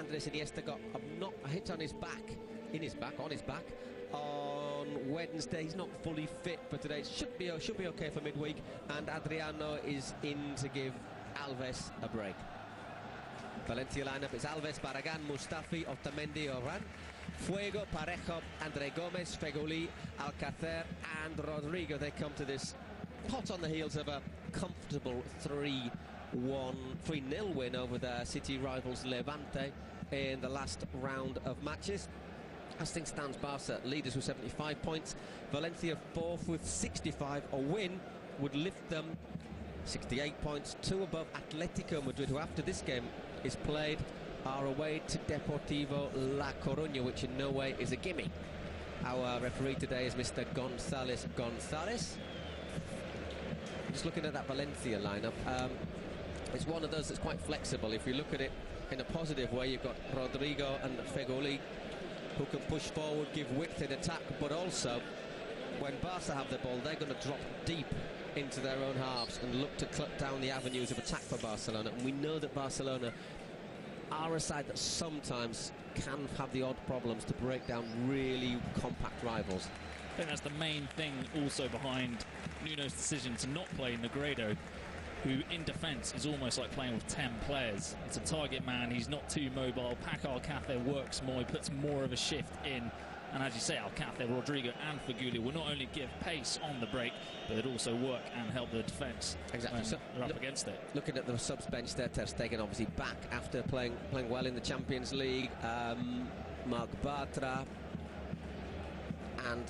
Andres Iniesta got a hit on his back, on Wednesday. He's not fully fit for today. Should be okay for midweek, and Adriano is in to give Alves a break. Valencia lineup is Alves, Barragán, Mustafi, Otamendi, Oran, Fuego, Parejo, Andre Gomez, Feghouli, Alcacer and Rodrigo. They come to this hot on the heels of a comfortable 3-0 win over their city rivals Levante in the last round of matches. As things stands, Barca leaders with 75 points, Valencia fourth with 65. A win would lift them 68 points, 2 above Atletico Madrid, who after this game is played are away to Deportivo La Coruña, which in no way is a gimme. Our referee today is Mr. González. Just looking at that Valencia lineup, it's one of those that's quite flexible. If you look at it in a positive way, you've got Rodrigo and Feghouli, who can push forward, give width in attack, but also when Barca have the ball, they're going to drop deep into their own halves and look to cut down the avenues of attack for Barcelona. And we know that Barcelona are a side that sometimes can have the odd problems to break down really compact rivals. I think that's the main thing also behind Nuno's decision to not play Negredo, who in defence is almost like playing with 10 players. It's a target man, he's not too mobile. Paco Alcacer works more, he puts more of a shift in. And as you say, Alcacer, Rodrigo and Feghouli will not only give pace on the break, but it also work and help the defence. Exactly. So they're up against it. Looking at the subs bench there, Ter Stegen obviously back after playing well in the Champions League. Marc Bartra and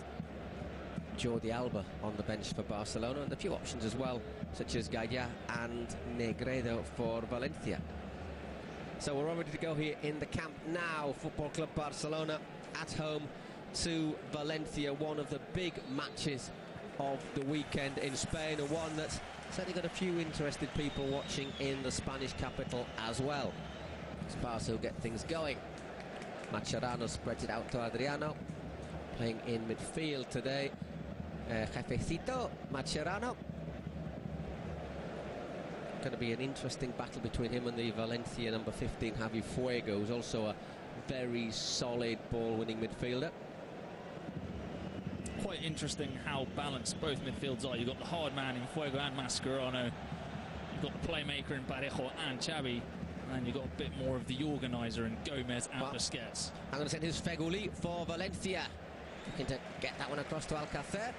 Jordi Alba on the bench for Barcelona, and a few options as well, such as Gaia and Negredo for Valencia. So we're all ready to go here in the Camp Nou. Football Club Barcelona at home to Valencia, one of the big matches of the weekend in Spain, and one that's certainly got a few interested people watching in the Spanish capital as well. It's Barca who get things going. Mascherano spreads it out to Adriano, playing in midfield today. Jefecito Mascherano. Going to be an interesting battle between him and the Valencia number 15, Javi Fuego, who's also a very solid ball-winning midfielder. Quite interesting how balanced both midfields are. You've got the hard man in Fuego and Mascherano, you've got the playmaker in Parejo and Xavi, and you've got a bit more of the organiser in Gomez and Busquets. I'm going to send his Feghouli for Valencia, looking to get that one across to Alcacer,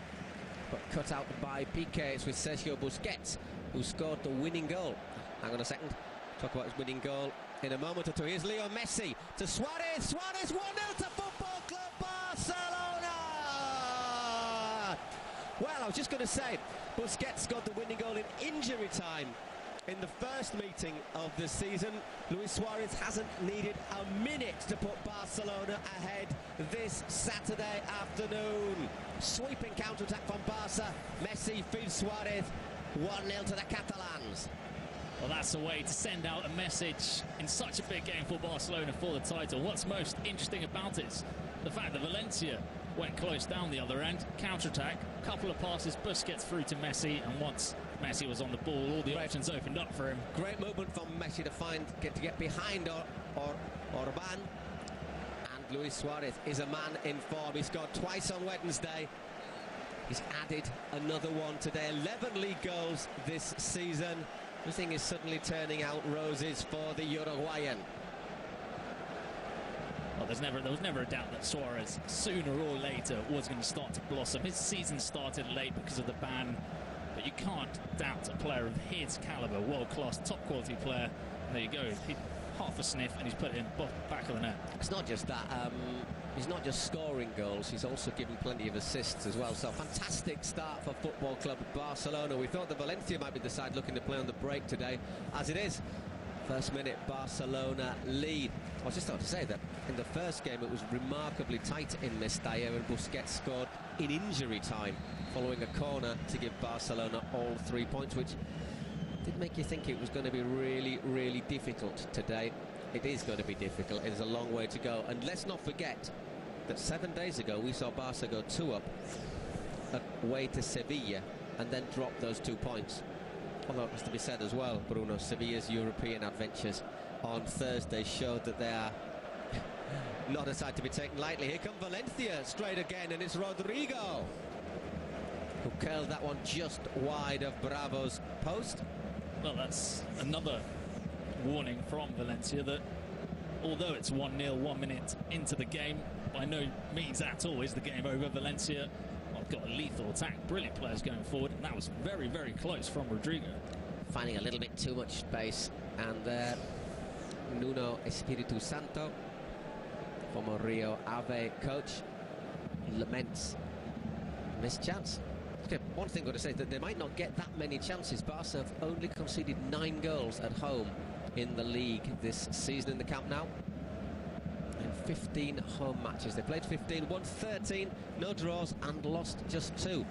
but cut out by Piqué. It's with Sergio Busquets, who scored the winning goal. Hang on a second, talk about his winning goal in a moment or two. Here's Lionel Messi to Suarez. 1-0 to Football Club Barcelona. Well, I was just going to say, Busquets got the winning goal in injury time in the first meeting of the season. Luis Suarez hasn't needed a minute to put Barcelona ahead this Saturday afternoon. Sweeping counter-attack from Barca. Messi feeds Suarez. 1-0 to the Catalans. Well, that's a way to send out a message in such a big game for Barcelona for the title. What's most interesting about it is the fact that Valencia went close down the other end, counter-attack, couple of passes, Busquets through to Messi, and once Messi was on the ball, all the options opened up for him. Great movement from Messi to get behind Orban, and Luis Suarez is a man in form. He scored twice on Wednesday. He's added another one today. 11 league goals this season. Everything is suddenly turning out roses for the Uruguayan. Well, there was never a doubt that Suarez, sooner or later, was going to start to blossom. His season started late because of the ban, but you can't doubt a player of his calibre, world-class, top-quality player. And there you go, half a sniff, and he's put it in back of the net. It's not just that. He's not just scoring goals, he's also given plenty of assists as well. So fantastic start for Football Club Barcelona. We thought that Valencia might be the side looking to play on the break today. As it is, first minute Barcelona lead. I was just about to say that in the first game it was remarkably tight in Mestalla, and Busquets scored in injury time following a corner to give Barcelona all 3 points, which did make you think it was going to be really, really difficult today. It is going to be difficult. It is a long way to go. And let's not forget that 7 days ago we saw Barca go 2-up away to Sevilla and then drop those 2 points. Although it has to be said as well, Bruno, Sevilla's European adventures on Thursday showed that they are not a side to be taken lightly. Here come Valencia straight again, and it's Rodrigo who curled that one just wide of Bravo's post. Well, that's another warning from Valencia that although it's 1-0 1 minute into the game, by no means at all is the game over. Valencia have got a lethal attack, brilliant players going forward, and that was very, very close from Rodrigo. Finding a little bit too much space, and Nuno Espiritu Santo, former Rio Ave coach, laments missed chance. Okay, one thing I've got to say is that they might not get that many chances. Barca have only conceded 9 goals at home in the league this season in the Camp Nou. In 15 home matches. They played 15, won 13, no draws, and lost just 2.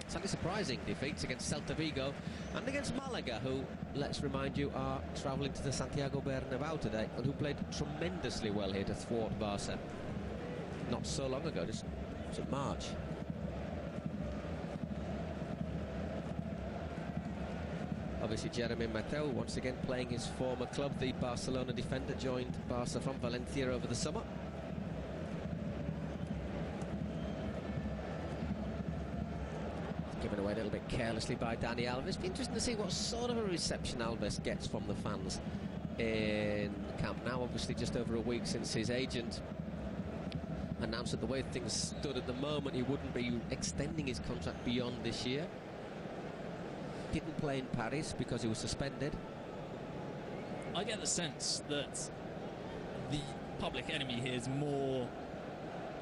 Slightly surprising defeats against Celta Vigo and against Malaga, who, let's remind you, are travelling to the Santiago Bernabéu today, and who played tremendously well here to thwart Barca not so long ago, just in March. Obviously, Jeremy Mateu once again playing his former club. The Barcelona defender joined Barca from Valencia over the summer. Given away a little bit carelessly by Dani Alves. It'll be interesting to see what sort of a reception Alves gets from the fans in Camp Nou. Obviously, just over a week since his agent announced that the way things stood at the moment, he wouldn't be extending his contract beyond this year. Didn't play in Paris because he was suspended. I get the sense that the public enemy here is more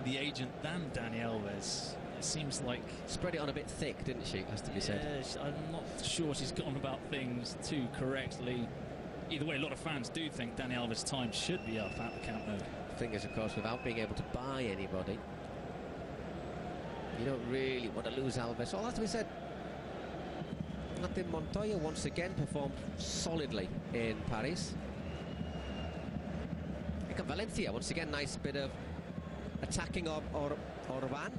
the agent than Dani Alves. It seems like... Spread it on a bit thick, didn't she, has to be said. I'm not sure she's gone about things too correctly. Either way, a lot of fans do think Dani Alves' time should be up at the Camp Nou. The thing is, of course, without being able to buy anybody, you don't really want to lose Alves. All that to be said, Martin Montoya once again performed solidly in Paris. Here come Valencia, once again, nice bit of attacking of Orban.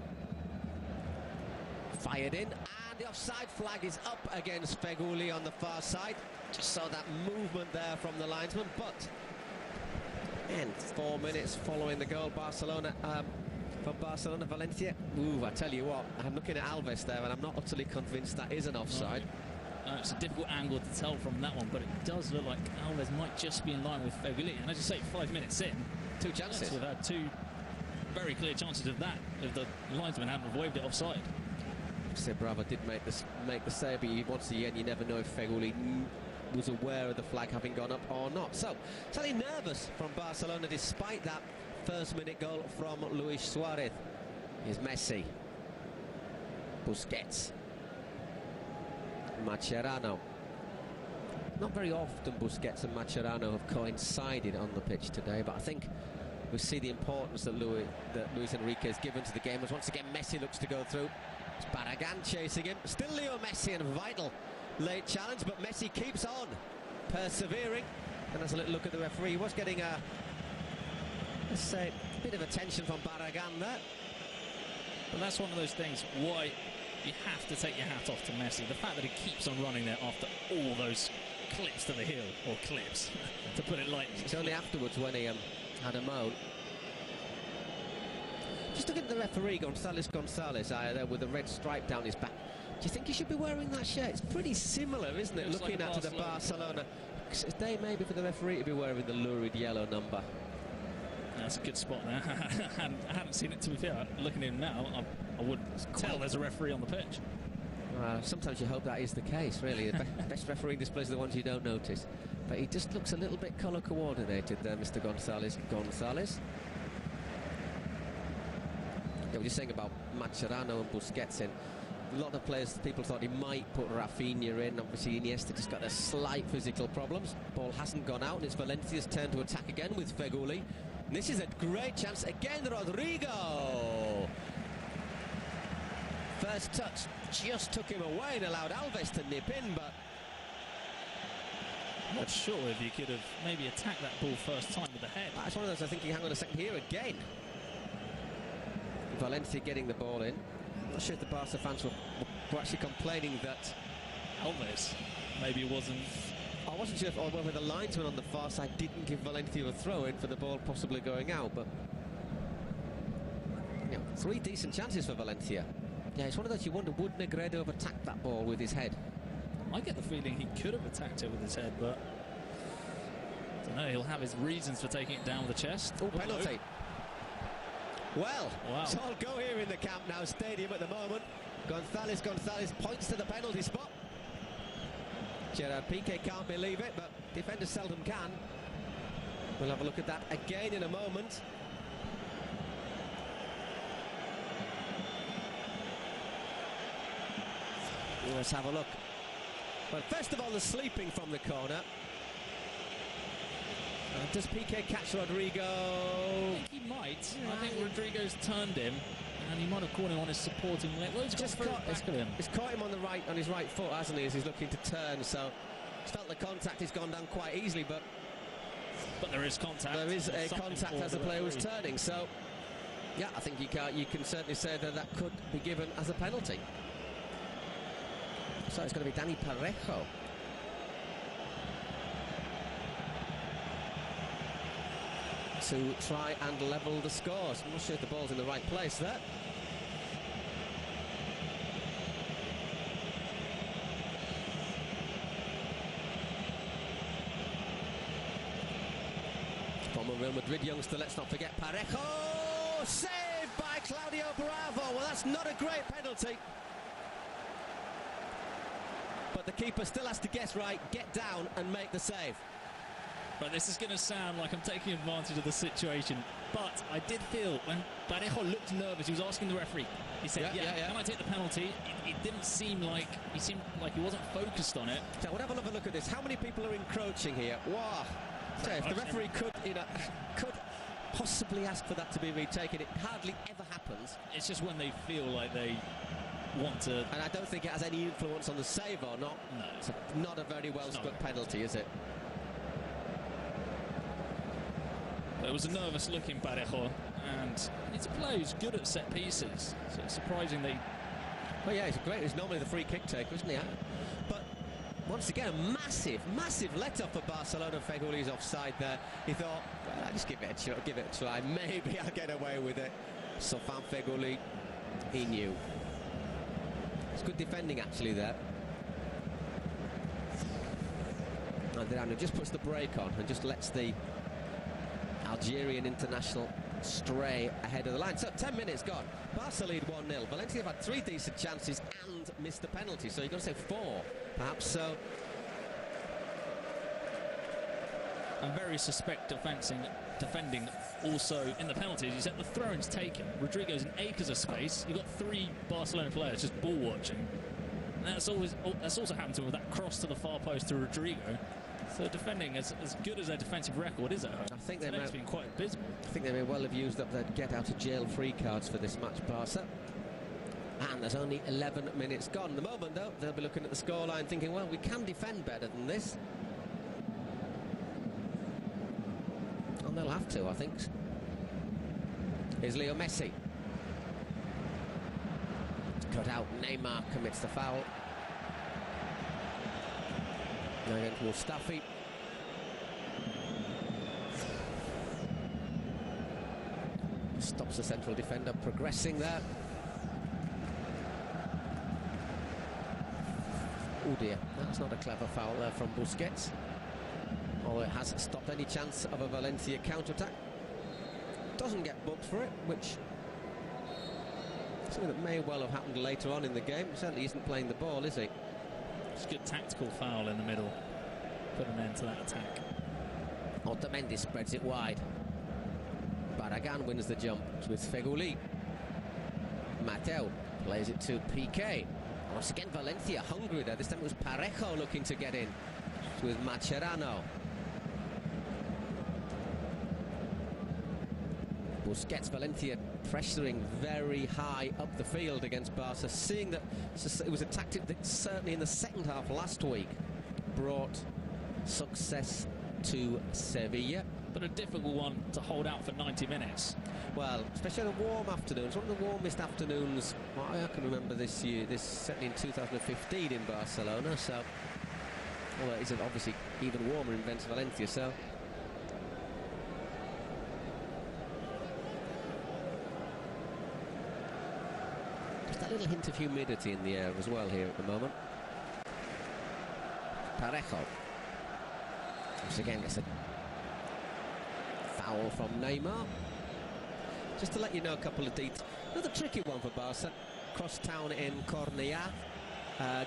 Fired in, and the offside flag is up against Feghouli on the far side. Just saw that movement there from the linesman, but and 4 minutes following the goal, Barcelona from Barcelona, Valencia. Ooh, I tell you what, I'm looking at Alves there, and I'm not utterly convinced that is an offside. It's a difficult angle to tell from that one, but it does look like Alves might just be in line with Feghouli. And as you say, 5 minutes in, 2 chances. We've had 2 very clear chances of that, if the linesman hadn't waved it offside. So Bravo did make the save, but once again, you never know if Feghouli was aware of the flag having gone up or not. So, slightly nervous from Barcelona despite that first-minute goal from Luis Suarez. Here's Messi. Busquets. Mascherano. Not very often Busquets and Mascherano have coincided on the pitch today, but I think we see the importance that Luis Enrique has given to the game, as once again Messi looks to go through. It's Barragán chasing him. Still Leo Messi, and vital late challenge, but Messi keeps on persevering. And there's a little look at the referee. He was getting let's say, a bit of attention from Barragán there. But that's one of those things why you have to take your hat off to Messi. The fact that he keeps on running there after all those clips to the heel, or clips, to put it lightly. It's only afterwards when he had a moan. Just looking at the referee, González there with a red stripe down his back. Do you think he should be wearing that shirt? It's pretty similar, isn't it? Looking like at the Barcelona. It's a day maybe for the referee to be wearing the lurid yellow number. That's a good spot there. I hadn't seen it, to be fair. Looking at him now, I wouldn't tell there's a referee on the pitch. Sometimes you hope that is the case, really. The best refereeing displays are the ones you don't notice. But he just looks a little bit colour coordinated there, Mr. González. Yeah, we're just saying about Mascherano and Busquets in. A lot of players, people thought he might put Rafinha in. Obviously, Iniesta just got a slight physical problems. Ball hasn't gone out, and it's Valencia's turn to attack again with Feghouli. And this is a great chance again, Rodrigo. First touch just took him away and allowed Alves to nip in, but I'm not sure if he could have maybe attacked that ball first time with the head. That's one of those I think, hang on a second, here again. Valencia getting the ball in. I'm not sure if the Barca fans were actually complaining that Alves maybe wasn't I wasn't sure whether the linesman on the far side didn't give Valencia a throw-in for the ball possibly going out, but... You know, 3 decent chances for Valencia. Yeah, it's one of those you wonder, would Negredo have attacked that ball with his head? I get the feeling he could have attacked it with his head, but... I don't know, he'll have his reasons for taking it down with the chest. Oh, penalty. Well, wow. It's all go here in the Camp Nou stadium at the moment. Gonzalez points to the penalty spot. Gerard Piqué can't believe it, but defenders seldom can. We'll have a look at that again in a moment. Let's have a look. Well, first of all, the sleeping from the corner. Does Piqué catch Rodrigo? I think he might. Yeah. I think Rodrigo's turned him, and he might have caught him on his supporting leg. Well, he's just caught him on his right foot, hasn't he, as he's looking to turn, so he's felt the contact has gone down quite easily, but there is contact. There is a contact as the player was turning, so yeah, I think you can certainly say that could be given as a penalty. So it's going to be Dani Parejo. To try and level the scores. I'm not sure if the ball's in the right place there. Former Real Madrid youngster, let's not forget Parejo! Saved by Claudio Bravo! Well, that's not a great penalty. But the keeper still has to guess right, get down and make the save. But this is going to sound like I'm taking advantage of the situation. But I did feel when Parejo looked nervous, he was asking the referee. He said, yeah. Can I take the penalty? It didn't seem like he wasn't focused on it. So we'll have another look at this. How many people are encroaching here? Wow. So if the referee could possibly ask for that to be retaken, it hardly ever happens. It's just when they feel like they want to. And I don't think it has any influence on the save or not. No. It's not a very well struck penalty, is it? It was a nervous-looking Parejo, and he's a player who's good at set pieces. So it's surprising they... Well, yeah, he's great. He's normally the free kick taker, isn't he? But once again, a massive let-off for Barcelona. Fegouli's offside there. He thought, well, I'll just give it a try. Maybe I'll get away with it. Sofan Fegouli, he knew. It's good defending, actually, there. And Adriano just puts the brake on and just lets the Algerian international stray ahead of the line. So 10 minutes gone. Barca lead 1-0. Valencia have had 3 decent chances and missed a penalty. So you've got to say 4, perhaps. So and very suspect defending also in the penalties. You said the throw-in's taken. Rodrigo's in acres of space. You've got 3 Barcelona players just ball watching. And that's also happened to him with that cross to the far post to Rodrigo. So defending as good as their defensive record is at home. I think it's been quite abysmal. I think they may well have used up their get-out-of-jail free cards for this match, Barca. And there's only 11 minutes gone. At the moment, though, they'll be looking at the scoreline thinking, well, we can defend better than this. And they'll have to, I think. Here's Leo Messi. Cut out. Neymar commits the foul. Now again to Mustafi. Stops the central defender progressing there. Oh dear, that's not a clever foul there from Busquets. Although it hasn't stopped any chance of a Valencia counter-attack. Doesn't get booked for it, which something that may well have happened later on in the game. Certainly isn't playing the ball, is he? It's a good tactical foul in the middle. Put an end to that attack. Otamendi spreads it wide. Barragán wins the jump with Fegouli. Mateo plays it to Piqué. Once again, Valencia hungry there. This time it was Parejo looking to get in with Mascherano. Busquets, Valencia pressuring very high up the field against Barca, seeing that it was a tactic that certainly in the second half last week brought success to Sevilla. But a difficult one to hold out for 90 minutes. Well, especially on the warm afternoons, one of the warmest afternoons I can remember this year, certainly in 2015 in Barcelona, so Although it's obviously even warmer in Valencia, so... Just a little hint of humidity in the air as well here at the moment. Parejo. Once again gets a foul from Neymar. Just to let you know a couple of details. Another tricky one for Barca. Cross town in Cornellà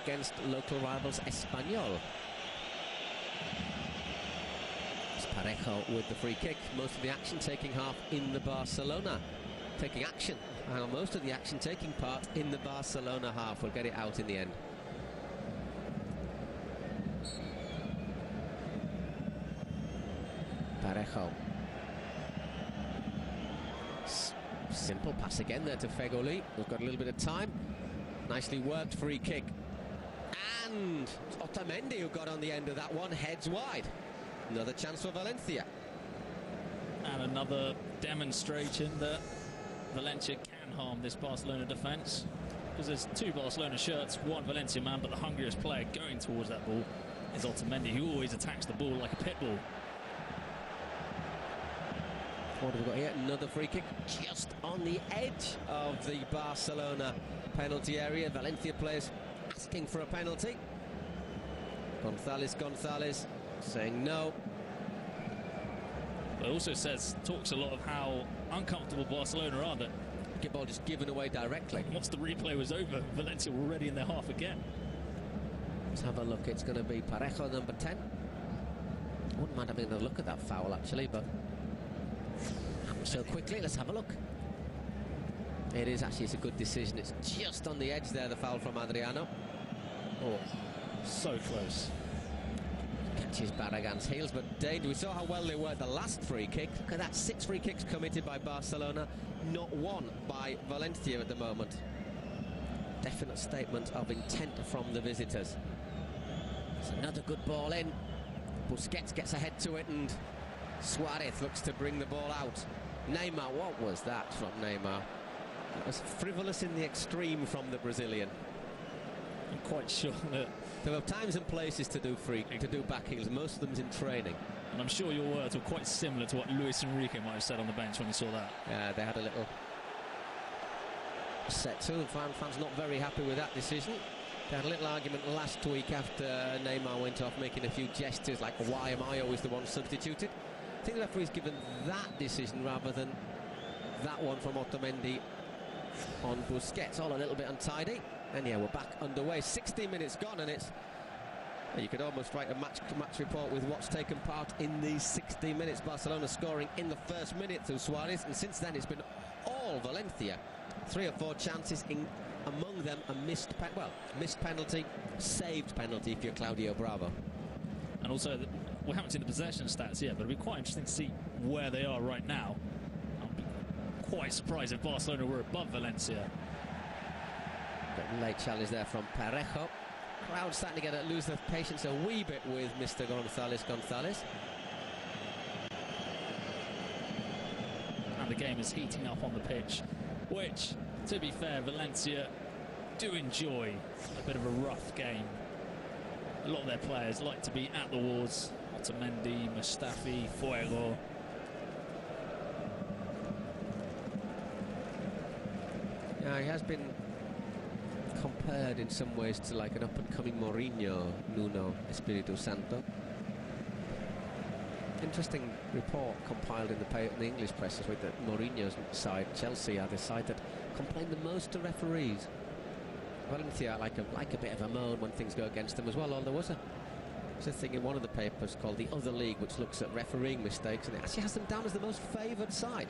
against local rivals Espanyol. It's Parejo with the free kick. Most of the action taking half in the Barcelona. Taking action. And most of the action taking part in the Barcelona half. We'll get it out in the end. Parejo. Simple pass again there to Fegoli. We've got a little bit of time. Nicely worked free kick. And Otamendi, who got on the end of that one, heads wide. Another chance for Valencia. And another demonstration that Valencia can harm this Barcelona defence. Because there's two Barcelona shirts, one Valencia man, but the hungriest player going towards that ball is Otamendi, who always attacks the ball like a pit bull. What have we got here? Another free kick just on the edge of the Barcelona penalty area. Valencia players asking for a penalty. Gonzalez saying no. But it also talks a lot of how uncomfortable Barcelona are, that the ball just given away directly. Once the replay was over, Valencia were already in their half again. Let's have a look. It's going to be Parejo, number 10. Wouldn't mind having a look at that foul, actually, but so quickly. Let's have a look. It is actually, it's a good decision. It's just on the edge there, the foul from Adriano. Oh, so close. Catches Barragan's heels, but danger. We saw how well they were the last free kick. Look at that, 6 free kicks committed by Barcelona, not one by Valencia at the moment. Definite statement of intent from the visitors. It's another good ball in. Busquets gets ahead to it, and Suarez looks to bring the ball out. Neymar, what was that from Neymar? That was frivolous in the extreme from the Brazilian. I'm quite sure that there are times and places to do back heels. Most of them's in training. And I'm sure your words were quite similar to what Luis Enrique might have said on the bench when he saw that. Yeah, they had a little set to. Fans not very happy with that decision. They had a little argument last week after Neymar went off, making a few gestures like, why am I always the one substituted? I think the referee's given that decision rather than that one from Otamendi on Busquets. All a little bit untidy. And yeah, we're back underway. 16 minutes gone, and it's... You could almost write a match report with what's taken part in these 16 minutes. Barcelona scoring in the first minute through Suarez, and since then it's been all Valencia. 3 or 4 chances, among them a missed penalty, saved penalty if you're Claudio Bravo. And also, we haven't seen the possession stats yet, but it'll be quite interesting to see where they are right now. I'd be quite surprised if Barcelona were above Valencia. Got a late challenge there from Parejo. Crowd starting to lose their patience a wee bit with Mr. Gonzalez. And the game is heating up on the pitch, which, to be fair, Valencia do enjoy a bit of a rough game. A lot of their players like to be at the walls. Otamendi, Mustafi, Fuego. Yeah, he has been compared in some ways to like an up-and-coming Mourinho, Nuno Espirito Santo. Interesting report compiled in the English press this week that Mourinho's side, Chelsea, are the side that complain the most to referees. Valencia like a bit of a moan when things go against them as well. There was a thing in one of the papers called The Other League, which looks at refereeing mistakes, and it actually has them down as the most favoured side.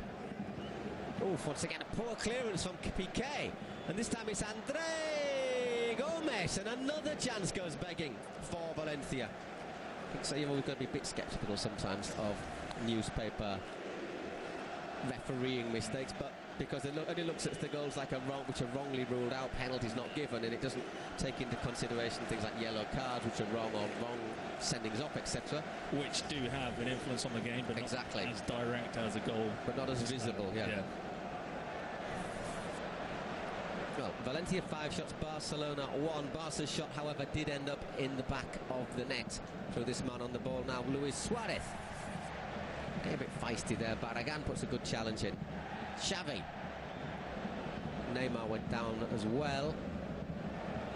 Oof, once again a poor clearance from Piqué, and this time it's André Gomes, and another chance goes begging for Valencia. I think so. You've always got to be a bit sceptical sometimes of newspaper refereeing mistakes, but because it only looks at the goals like which are wrongly ruled out, penalties not given, and it doesn't take into consideration things like yellow cards which are wrong, or wrong sendings off, etc. Which do have an influence on the game, but exactly not as direct as a goal. But not as visible, yeah. Oh, Well, Valencia 5 shots, Barcelona 1. Barca's shot, however, did end up in the back of the net through this man on the ball now, Luis Suarez. Getting a bit feisty there. Barragán puts a good challenge in. Xavi. Neymar went down as well.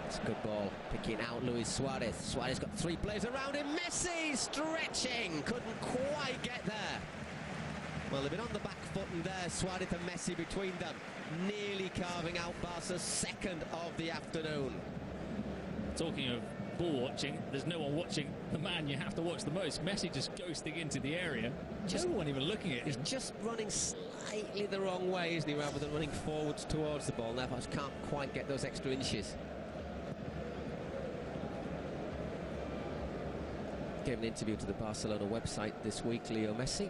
It's a good ball. Picking out Luis Suarez. Suarez got 3 players around him. Messi stretching. Couldn't quite get there. Well, they've been on the back foot, and there, Suarez and Messi between them, nearly carving out Barca's second of the afternoon. Talking of ball watching, there's no one watching the man you have to watch the most. Messi just ghosting into the area. No one even looking at him. He's just running slightly the wrong way, isn't he, rather than running forwards towards the ball. Therefore, can't quite get those extra inches. Gave an interview to the Barcelona website this week, Leo Messi,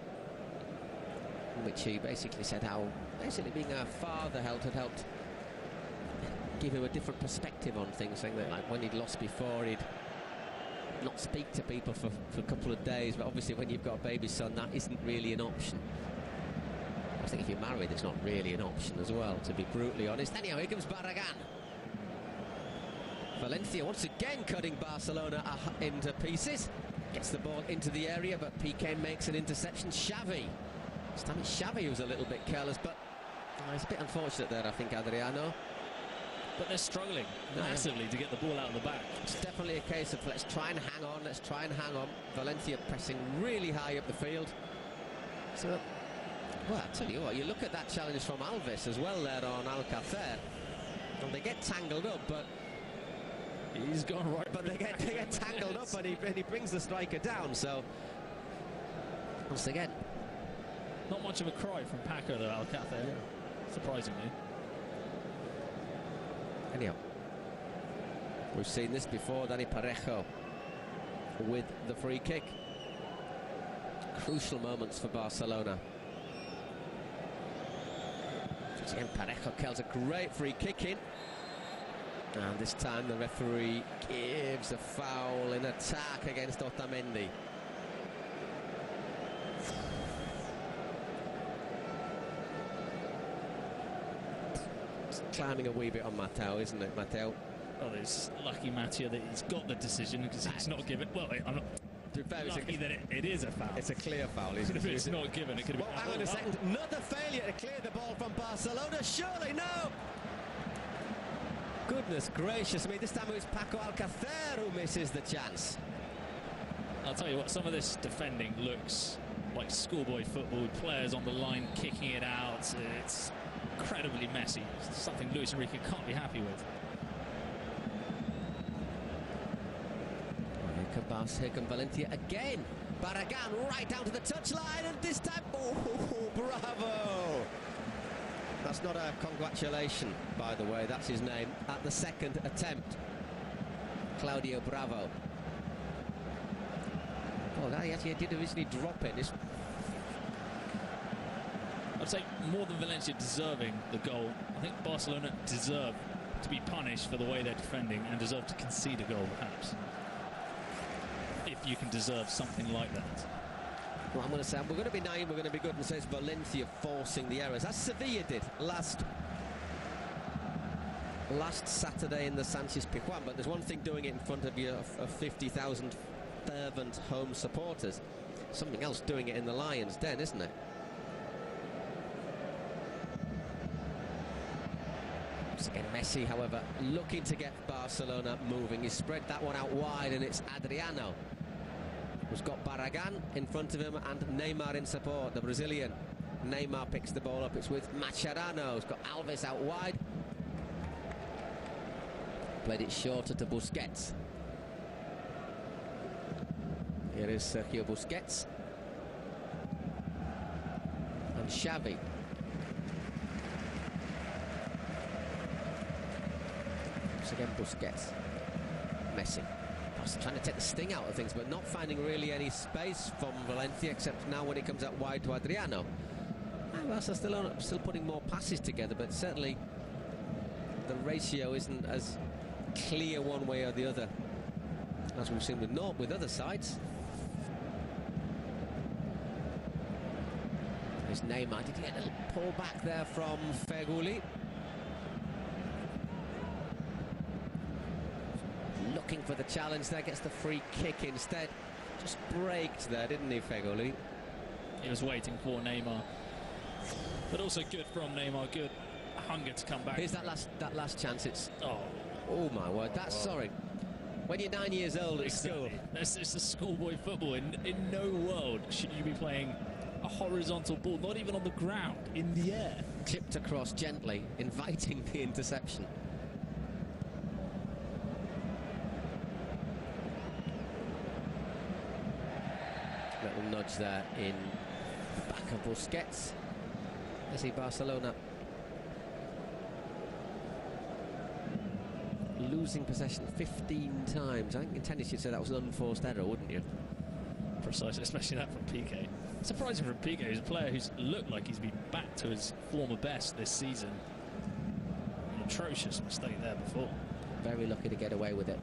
in which he basically said how basically being a father had helped give him a different perspective on things, saying that like when he'd lost before, he'd not speak to people for a couple of days, but obviously when you've got a baby son, that isn't really an option. I think if you're married, it's not really an option as well, to be brutally honest. Anyhow, here comes Barragán. Valencia once again cutting Barcelona into pieces. Gets the ball into the area, but Piqué makes an interception. Xavi. This time it's Xavi who's a little bit careless, but it's a bit unfortunate there, I think, Adriano. But they're struggling massively to get the ball out of the back. It's definitely a case of let's try and hang on, let's try and hang on. Valencia pressing really high up the field. So, well, I tell you what, you look at that challenge from Alves as well there on Alcacer. And they get tangled up, but he's gone right. But they get tangled up, and he brings the striker down. So once again, not much of a cry from Paco though, Alcacer, surprisingly. Anyhow, we've seen this before. Dani Parejo with the free kick. Crucial moments for Barcelona. Again, Parejo kills a great free kick in. And this time the referee gives a foul in attack against Otamendi. It's climbing a wee bit on Mateo, isn't it, Mateo? Oh, it's lucky Mateo that he's got the decision, because it's not given. Well, I'm not lucky that it is a foul. It's a clear foul, isn't it? If it's not given, it could have been. Hang on a second. Another failure to clear the ball from Barcelona. Surely no! Goodness gracious me, this time it was Paco Alcacer who misses the chance. I'll tell you what, some of this defending looks like schoolboy football, players on the line kicking it out. It's incredibly messy, it's something Luis Enrique can't be happy with. Here come Valencia again. Barragán right down to the touchline, and this time, oh, bravo! That's not a congratulation, by the way, that's his name, at the second attempt. Claudio Bravo. Oh, that he actually did originally drop it. I'd say more than Valencia deserving the goal, I think Barcelona deserve to be punished for the way they're defending and deserve to concede a goal, perhaps. If you can deserve something like that. Well, I'm going to say, we're going to be naive, we're going to be good and say it's Valencia forcing the errors, as Sevilla did last Saturday in the Sanchez Pizjuan. But there's one thing doing it in front of you of 50,000 fervent home supporters, something else doing it in the Lions' Den, isn't it? Once again, Messi, however, looking to get Barcelona moving. He's spread that one out wide, and it's Adriano who's got Barragán in front of him and Neymar in support, the Brazilian. Neymar picks the ball up, it's with Mascherano, who's got Alves out wide. Played it shorter to Busquets. Here is Sergio Busquets. And Xavi. Once again, Busquets. Messi. Trying to take the sting out of things, but not finding really any space from Valencia, except now when it comes out wide to Adriano. And Barca still putting more passes together, but certainly the ratio isn't as clear one way or the other as we've seen with other sides. There's Neymar. Did he get a little pull back there from Feghouli? looking for the challenge there, gets the free kick instead. Just braked there, didn't he, Fegoli? He was waiting for Neymar. But also good from Neymar, good hunger to come back. Here's that last chance. It's oh my word. That's sorry. When you're 9 years old at school, it's a schoolboy football. In no world should you be playing a horizontal ball, not even on the ground, in the air. Clipped across gently, inviting the interception. Little nudge there in the back of Busquets. I see Barcelona losing possession 15 times. I think in tennis you'd say that was an unforced error, wouldn't you? Precisely, especially that from Piqué. Surprising from Piqué, who's a player who's looked like he's been back to his former best this season. An atrocious mistake there before. Very lucky to get away with it.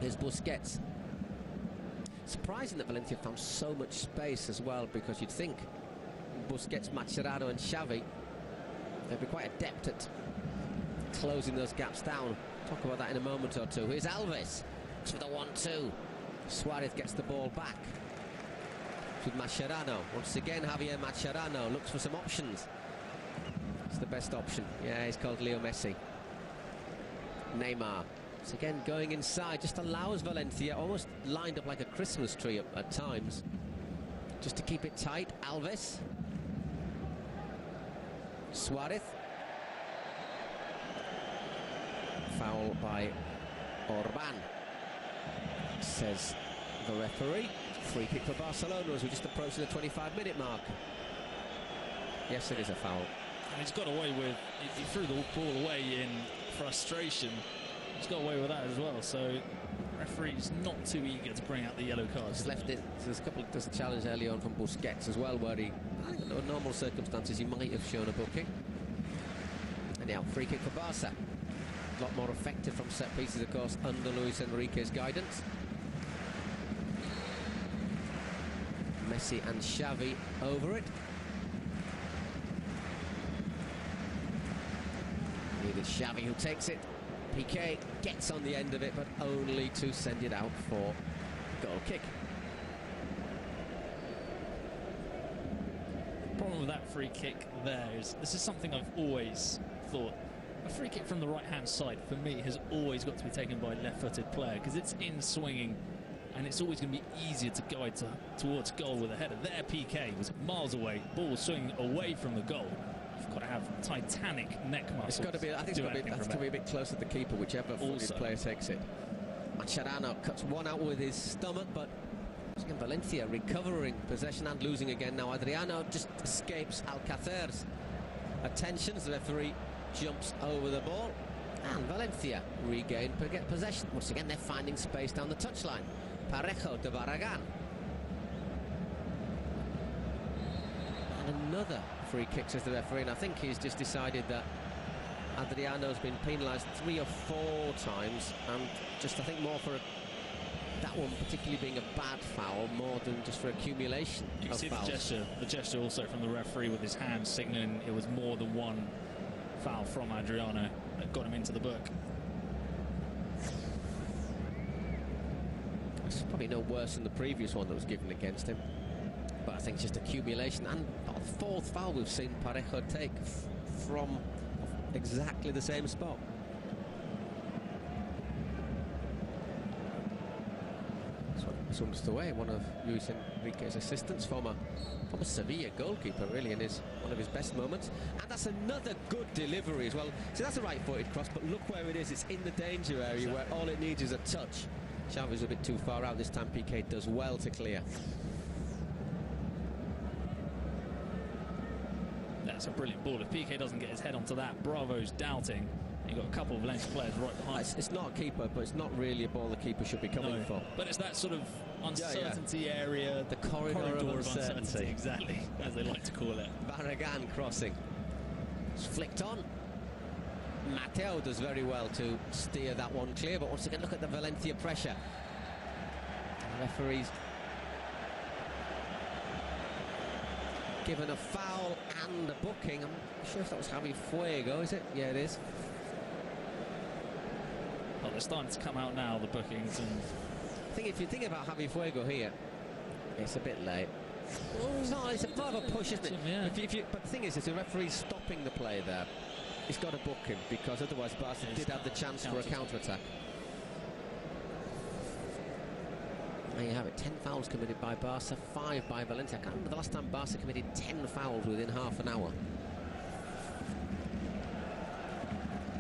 Here's Busquets. Surprising that Valencia found so much space as well, because you'd think Busquets, Mascherano and Xavi, they'd be quite adept at closing those gaps down. Talk about that in a moment or two. Here's Alves for the 1-2. Suarez gets the ball back with Mascherano. Once again, Javier Mascherano looks for some options. It's the best option. Yeah, he's called Lionel Messi. Neymar. Once again, going inside, just allows Valencia, almost lined up like a Christmas tree at times, just to keep it tight. Alves. Suarez. Foul by Orban, says the referee. Free kick for Barcelona as we're just approaching the 25-minute mark. Yes, it is a foul. And he's got away with, he threw the ball away in frustration. He's got away with that as well, so the referee's not too eager to bring out the yellow cards. He's left it. There's a challenge early on from Busquets as well, where he, under normal circumstances, he might have shown a booking. And now, free kick for Barca. A lot more effective from set pieces, of course, under Luis Enrique's guidance. Messi and Xavi over it. It's Xavi who takes it. Piqué gets on the end of it, but only to send it out for goal kick. The problem with that free kick there is, this is something I've always thought. A free kick from the right-hand side, for me, has always got to be taken by a left-footed player, because it's in swinging, and it's always going to be easier to guide towards goal with a header. There, Piqué was miles away, ball was swinging away from the goal. You've got to have titanic neck muscles. It's got to be. I think that's got to be a bit closer to the keeper, whichever footed player takes it. Mascherano cuts one out with his stomach, but again, Valencia recovering possession and losing again. Now Adriano just escapes Alcacer's attentions. The referee jumps over the ball, and Valencia regain possession. Once again, they're finding space down the touchline. Parejo to Barragán. And another free kick, says the referee, and I think he's just decided that Adriano's been penalised 3 or 4 times, and just I think more for that one particularly being a bad foul more than just for accumulation you of see fouls. The gesture also from the referee with his hand signalling it was more than one foul from Adriano that got him into the book. It's probably no worse than the previous one that was given against him, but I think it's just accumulation, and the 4th foul we've seen Parejo take from exactly the same spot. So it's away, one of Luis Enrique's assistants, former Sevilla goalkeeper, really, in one of his best moments. And that's another good delivery as well. So that's a right-footed cross, but look where it is. It's in the danger area where all it needs is a touch. Xavi's a bit too far out this time. Piqué does well to clear. That's a brilliant ball. If Piqué doesn't get his head onto that, Bravo's doubting. You've got a couple of Valencia players right behind. It's not a keeper, but it's not really a ball the keeper should be coming for. But it's that sort of uncertainty area. The corridor of uncertainty. Exactly, as they like to call it. Barragán crossing. It's flicked on. Mateo does very well to steer that one clear, but once again, look at the Valencia pressure. The referee's given a foul and a booking. I'm not sure if that was Javi Fuego, is it? Yeah, it is. Well, they're starting to come out now, the bookings. And I think if you think about Javi Fuego here, it's a bit late. No, it's a more of a push, isn't it? Yeah. But the thing is, if the referee's stopping the play there, he's got to book him, because otherwise Barca did have the chance for a counter-attack. There you have it, 10 fouls committed by Barca, 5 by Valencia. I can't remember the last time Barca committed 10 fouls within half an hour.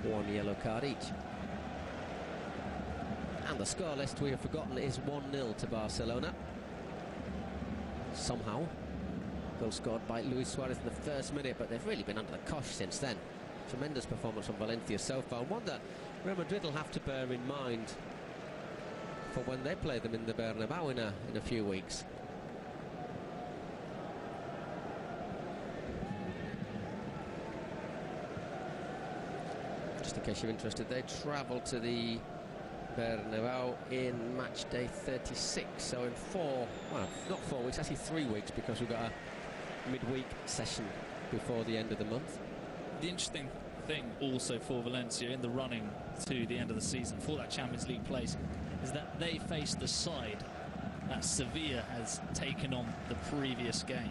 1 yellow card each. And the score list we have forgotten is 1-0 to Barcelona. Somehow. Goal scored by Luis Suarez in the first minute, but they've really been under the cosh since then. Tremendous performance from Valencia so far. One that Real Madrid will have to bear in mind for when they play them in the Bernabeu in a few weeks. Just in case you're interested, they travel to the Bernabeu in match day 36, so in not 4 weeks, actually 3 weeks, because we've got a midweek session before the end of the month. The interesting thing also for Valencia in the running to the end of the season for that Champions League place is that they face the side that Sevilla has taken on the previous game.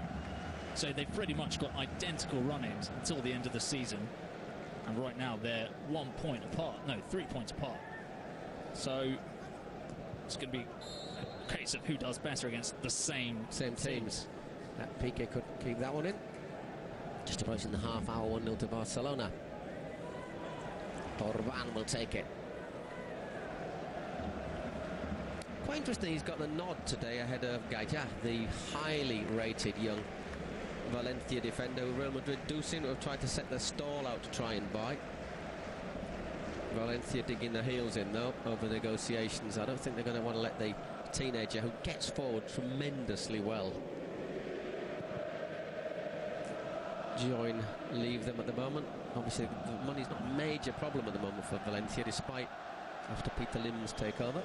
So they've pretty much got identical run-ins until the end of the season, and right now they're 1 point apart, no, 3 points apart. So it's going to be a case of who does better against the same teams. Piqué could keep that one in. Just approaching the half hour, 1-0 to Barcelona. Orban will take it. Quite interesting, he's got the nod today ahead of Gaia, the highly rated young Valencia defender, who Real Madrid do seem to have tried to set their stall out to try and buy. Valencia digging their heels in, though, over negotiations. I don't think they're going to want to let the teenager, who gets forward tremendously well, leave them at the moment. Obviously, the money's not a major problem at the moment for Valencia, despite after Peter Lim's takeover.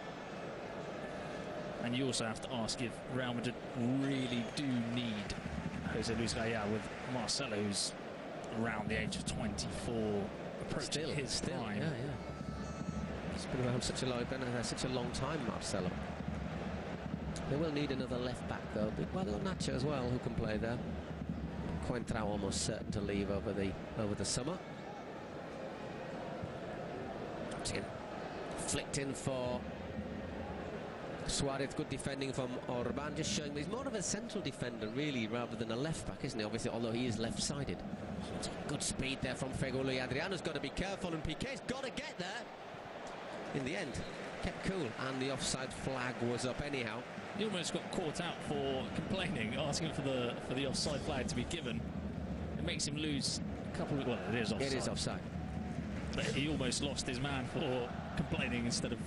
And you also have to ask if Real Madrid really do need Jose Luis Gaya, with Marcelo, who's around the age of 24, approaching his prime. Yeah. He's been around such a long time, Marcelo. They will need another left back, though. Well, Nacho as well, who can play there. Coentrao almost certain to leave over the summer. Flicked in for Suarez. Good defending from Orban, just showing he's more of a central defender, really, rather than a left back, isn't he? Obviously, although he is left-sided. Good speed there from Fegoli. Adriano's got to be careful, and Piqué's got to get there. In the end, kept cool, and the offside flag was up anyhow. He almost got caught out for complaining, asking for the offside flag to be given. It makes him lose a couple of... Well, it is offside. It is offside. But he almost lost his man for complaining instead of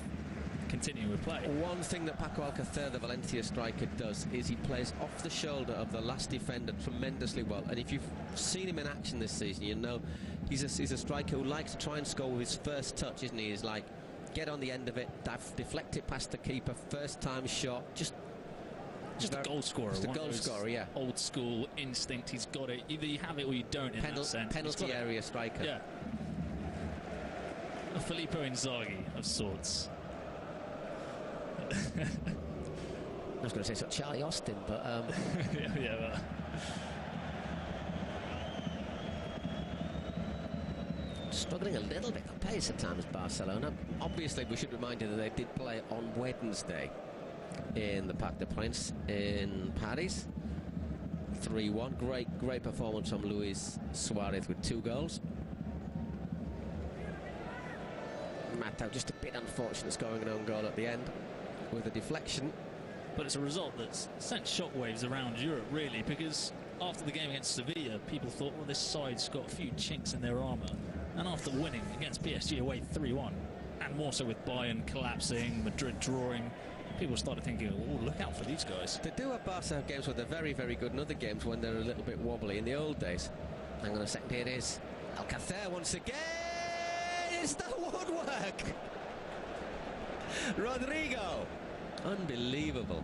continuing with play. One thing that Paco Alcacer, the Valencia striker, does is he plays off the shoulder of the last defender tremendously well. And if you've seen him in action this season, you know he's a striker who likes to try and score with his first touch, isn't he? He's like, get on the end of it, deflect it past the keeper, first time shot, just a goal scorer. Just a goal scorer, yeah. Old school instinct, he's got it. Either you have it or you don't in that sense. Penalty area striker. Yeah. A Filippo Inzaghi of sorts. I was going to say so Charlie Austin, but yeah. Struggling a little bit for pace at times, Barcelona. Obviously, we should remind you that they did play on Wednesday in the Parc des Princes in Paris. 3-1. Great performance from Luis Suarez with 2 goals. Matau just a bit unfortunate scoring an own goal at the end with a deflection. But it's a result that's sent shockwaves around Europe, really, because after the game against Sevilla, people thought, well, this side's got a few chinks in their armour. And after winning against PSG away 3-1, and more so with Bayern collapsing, Madrid drawing, people started thinking, oh, look out for these guys. They do have Barca games where they're very, very good, and other games when they're a little bit wobbly. In the old days, hang on a second, here it is. Alcacer once again. That won't work. Rodrigo. Unbelievable.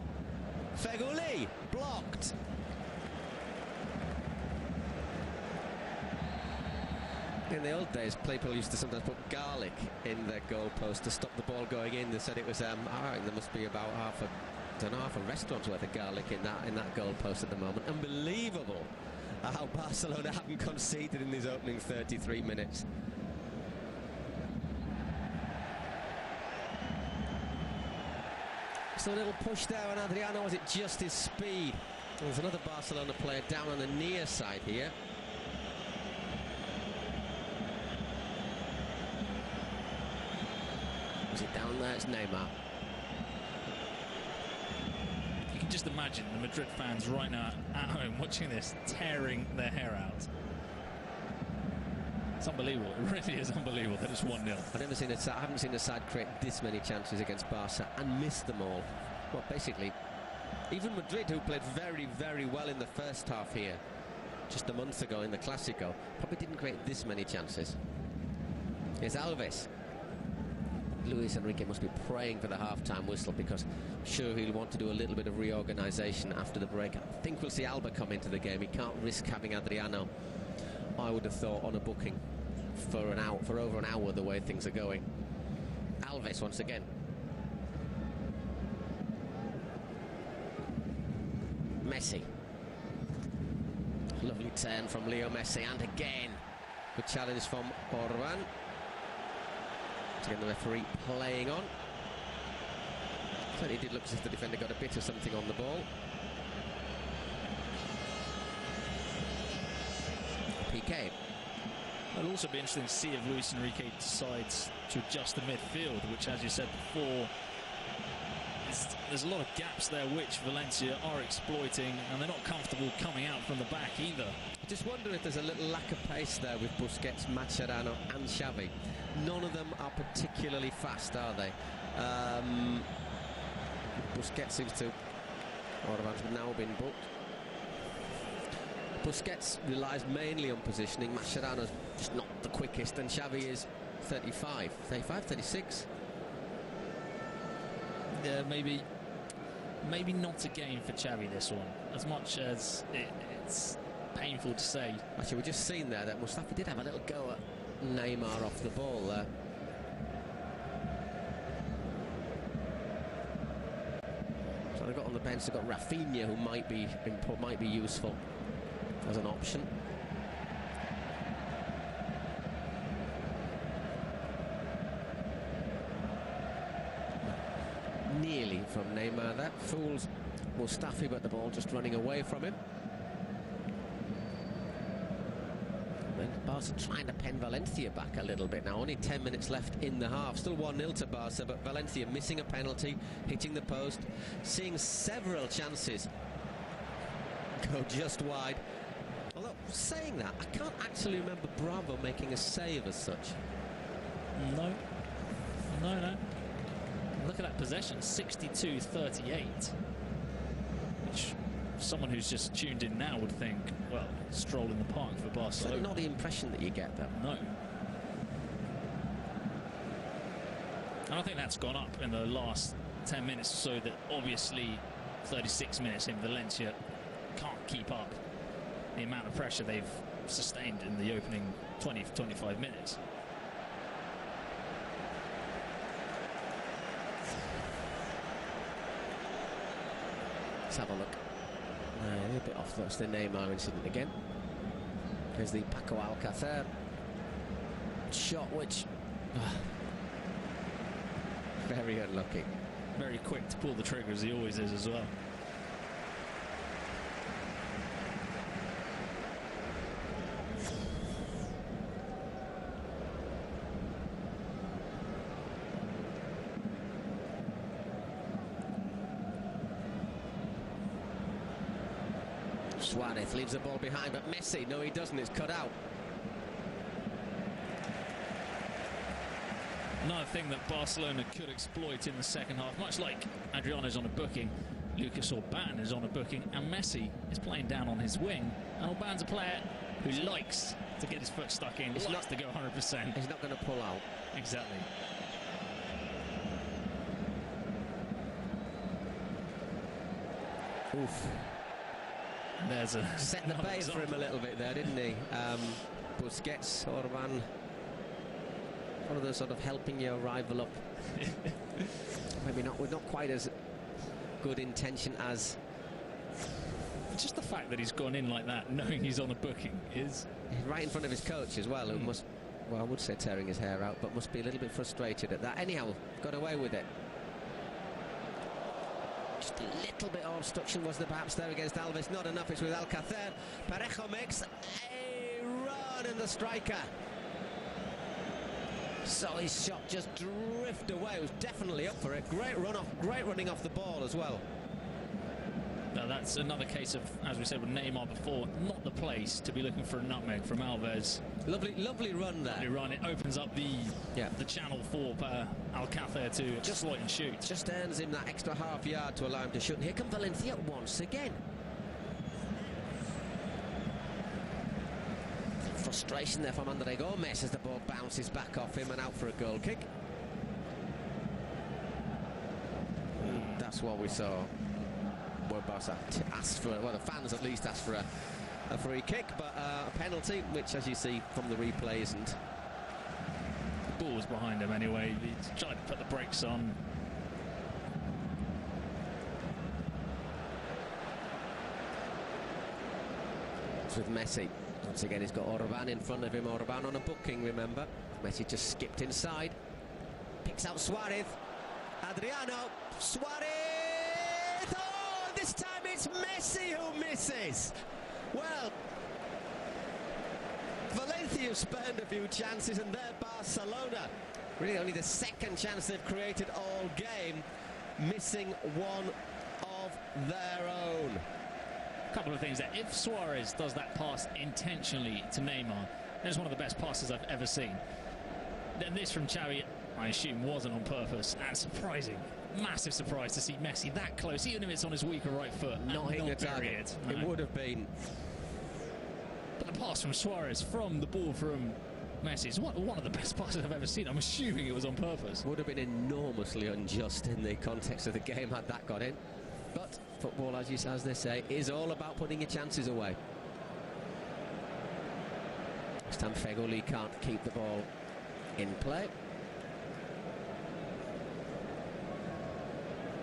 Fegoli blocked. In the old days, people used to sometimes put garlic in their goalpost to stop the ball going in. They said it was, there must be about half a restaurant's worth of garlic in that goalpost at the moment. Unbelievable how Barcelona haven't conceded in these opening 33 minutes. So a little push there on Adriano. Was it just his speed? There's another Barcelona player down on the near side here. Was it down there? It's Neymar. You can just imagine the Madrid fans right now at home watching this, tearing their hair out. It's unbelievable. It really is unbelievable that it's 1-0. I haven't seen a side create this many chances against Barca and miss them all. Well, basically, even Madrid, who played very, very well in the first half here, just a month ago in the Clásico, probably didn't create this many chances. Here's Alves. Luis Enrique must be praying for the half-time whistle, because I'm sure he'll want to do a little bit of reorganisation after the break. I think we'll see Alba come into the game. He can't risk having Adriano, I would have thought, on a booking for over an hour, the way things are going. Alves once again. Messi. Lovely turn from Leo Messi, and again good challenge from Orban. Again, the referee playing on. Certainly did look as if the defender got a bit of something on the ball. PK. It'll also be interesting to see if Luis Enrique decides to adjust the midfield, which, as you said before, there's a lot of gaps there which Valencia are exploiting, and they're not comfortable coming out from the back either. I just wonder if there's a little lack of pace there with Busquets, Mascherano and Xavi. None of them are particularly fast, are they? Busquets seems to... Orban's now been booked. Busquets relies mainly on positioning. Mascherano's just not the quickest, and Xavi is 35, 36. Yeah, maybe not a game for Xavi, this one, as much as it's painful to say. Actually, we've just seen there that Mustafi did have a little go at Neymar off the ball there. So they've got on the bench, they've got Rafinha, who might be useful as an option. Nearly from Neymar. That fools Mustafi, but the ball just running away from him. Barca trying to pen Valencia back a little bit now. Only 10 minutes left in the half. Still 1-0 to Barca, but Valencia missing a penalty, hitting the post, seeing several chances go just wide. Although, saying that, I can't actually remember Bravo making a save as such. No. Look at that possession, 62-38. Which someone who's just tuned in now would think, well, stroll in the park for Barcelona. That's not the impression that you get, though. No. And I think that's gone up in the last 10 minutes, so that obviously 36 minutes in, Valencia can't keep up the amount of pressure they've sustained in the opening 20-25 minutes. Let's have a look. A bit off. That's the Neymar incident again. There's the Paco Alcácer shot, which very unlucky. Very quick to pull the trigger, as he always is as well. Suarez leaves the ball behind, but Messi, no he doesn't, it's cut out. Another thing that Barcelona could exploit in the second half, much like Adriano's on a booking, Lucas Orban is on a booking, and Messi is playing down on his wing. And Orban's a player who likes to get his foot stuck in, likes to go 100%. He's not going to pull out. Exactly. Oof. There's a set the bait for him a little bit there, didn't he? Busquets, Orban. One of those sort of helping your rival up. Maybe not, with not quite as good intention as... Just the fact that he's gone in like that, knowing he's on a booking, is... right in front of his coach as well, who must, well, I would say tearing his hair out, but must be a little bit frustrated at that. Anyhow, got away with it. Just a little bit of obstruction was there perhaps there against Alves. Not enough, it's with Alcácer. Parejo makes a run, and the striker saw his shot just drift away. It was definitely up for it. Great run off, great running off the ball as well. Now that's another case of, as we said with Neymar before, not the place to be looking for a nutmeg from Alves. Lovely run there. Lovely run. It opens up the channel for Alcácer to exploit and shoot. Just earns him that extra half yard to allow him to shoot. And here come Valencia once again. Frustration there from André Gomes as the ball bounces back off him and out for a goal kick. That's what we saw. Where Barca asked for, well, the fans at least asked for a free kick, but a penalty, which, as you see from the replay, isn't. The ball was behind him anyway. He's tried to put the brakes on. It's with Messi. Once again, he's got Orban in front of him. Orban on a booking, remember. Messi just skipped inside. Picks out Suarez. Adriano. Suarez! Oh, this time it's Messi who misses. Well, Valencia spurned a few chances, and there Barcelona, really only the second chance they've created all game, missing one of their own. A couple of things there. If Suarez does that pass intentionally to Neymar, that's one of the best passes I've ever seen. Then this from Xavi, I assume, wasn't on purpose, and surprising. Massive surprise to see Messi that close, even if it's on his weaker right foot. Not hitting the target. No. It would have been. But the pass from Suarez from the ball from Messi is one of the best passes I've ever seen. I'm assuming it was on purpose. Would have been enormously unjust in the context of the game had that got in. But football, as they say, is all about putting your chances away. Stan Fegoli can't keep the ball in play.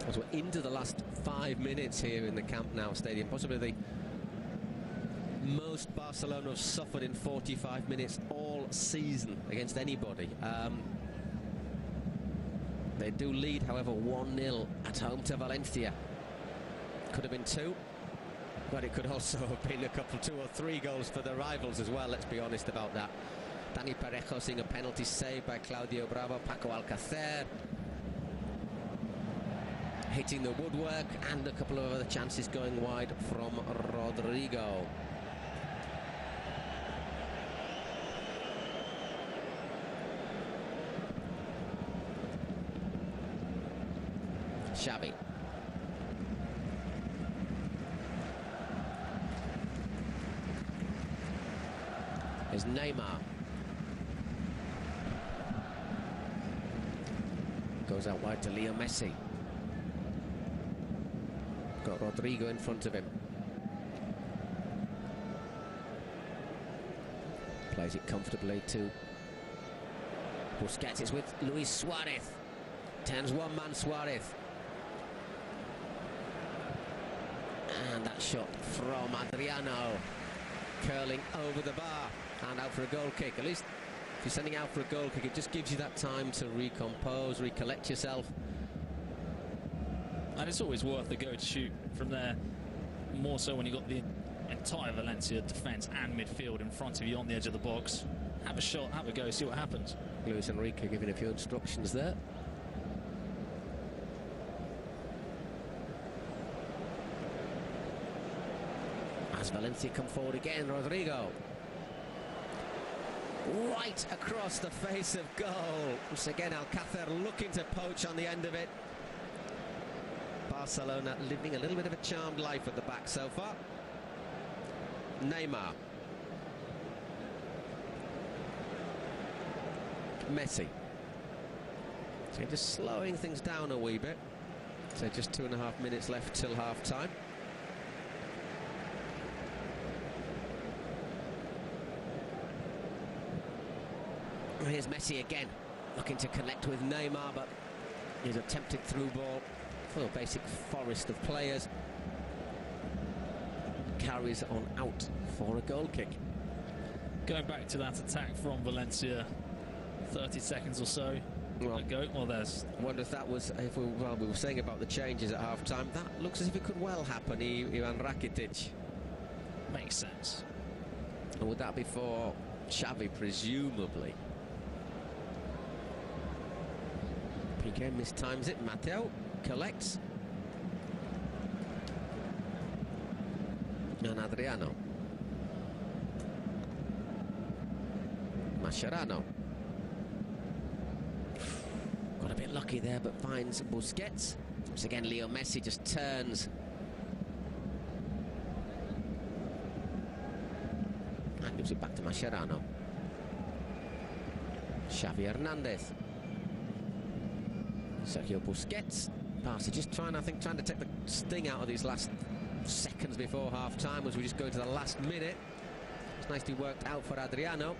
As we're into the last 5 minutes here in the Camp Nou Stadium, possibly the most Barcelona have suffered in 45 minutes all season against anybody. They do lead, however, 1-0 at home to Valencia. Could have been 2, but it could also have been a couple, 2 or 3 goals for the rivals as well, let's be honest about that. Dani Parejo seeing a penalty saved by Claudio Bravo. Paco Alcácer hitting the woodwork, and a couple of other chances going wide from Rodrigo. Xavi. Is Neymar. Goes out wide to Lionel Messi. Got Rodrigo in front of him. Plays it comfortably to Busquets. It's with Luis Suarez. Turns one man Suarez. And that shot from Adriano, curling over the bar and out for a goal kick. At least if you're sending out for a goal kick, it just gives you that time to recompose, recollect yourself. And it's always worth the go to shoot from there, more so when you've got the entire Valencia defence and midfield in front of you on the edge of the box. Have a shot, have a go, see what happens. Luis Enrique giving a few instructions there. As Valencia come forward again, Rodrigo. Right across the face of goal. Once again, Alcácer looking to poach on the end of it. Barcelona living a little bit of a charmed life at the back so far. Neymar. Messi. So just slowing things down a wee bit. So just 2.5 minutes left till half time. Here's Messi again, looking to connect with Neymar, but his attempted through ball for a basic forest of players carries on out for a goal kick. Going back to that attack from Valencia, 30 seconds or so ago. Well, there's... I wonder if that was, if we were saying about the changes at half-time, that looks as if it could well happen, Ivan Rakitic. Makes sense. And would that be for Xavi, presumably? Piqué mistimes it. Mateo collects. And Adriano. Mascherano. Got a bit lucky there, but finds Busquets. Once again, Leo Messi just turns. And gives it back to Mascherano. Xavi Hernandez. Sergio Busquets. Barca just trying to take the sting out of these last seconds before half-time as we just go to the last minute. It's nicely worked out for Adriano.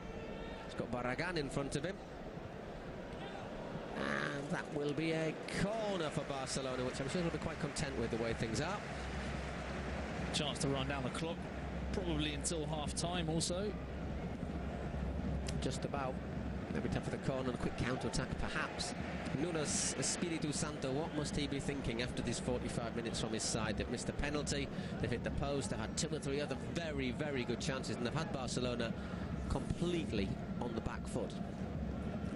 He's got Barragan in front of him. And that will be a corner for Barcelona, which I'm sure they'll be quite content with the way things are. Chance to run down the clock, probably until half-time also. Just about. Maybe time for the corner and a quick counter-attack, perhaps. Nuno's Espiritu Santo, what must he be thinking after these 45 minutes from his side? They've missed a penalty, they've hit the post, they've had 2 or 3 other very, very good chances, and they've had Barcelona completely on the back foot.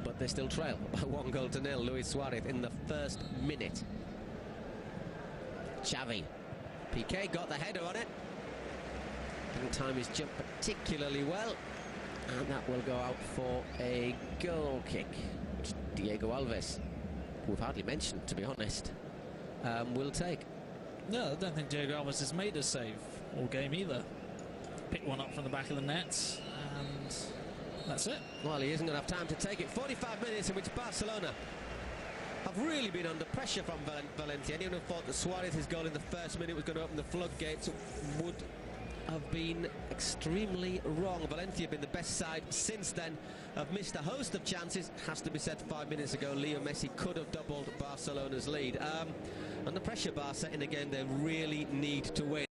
But they still trail by 1-0. Luis Suarez in the first minute. Xavi. Piqué got the header on it. Didn't time his jump particularly well. And that will go out for a goal kick, which Diego Alves, who we've hardly mentioned, to be honest, will take. No, I don't think Diego Alves has made a save all game either. Picked one up from the back of the net, and that's it. Well, he isn't going to have time to take it. 45 minutes in which Barcelona have really been under pressure from Valencia. Anyone who thought that Suarez's goal in the first minute was going to open the floodgates would have been extremely wrong. Valencia have been the best side since then, have missed a host of chances. Has to be said, 5 minutes ago Leo Messi could have doubled Barcelona's lead. Under pressure, Barca, in a game they really need to win.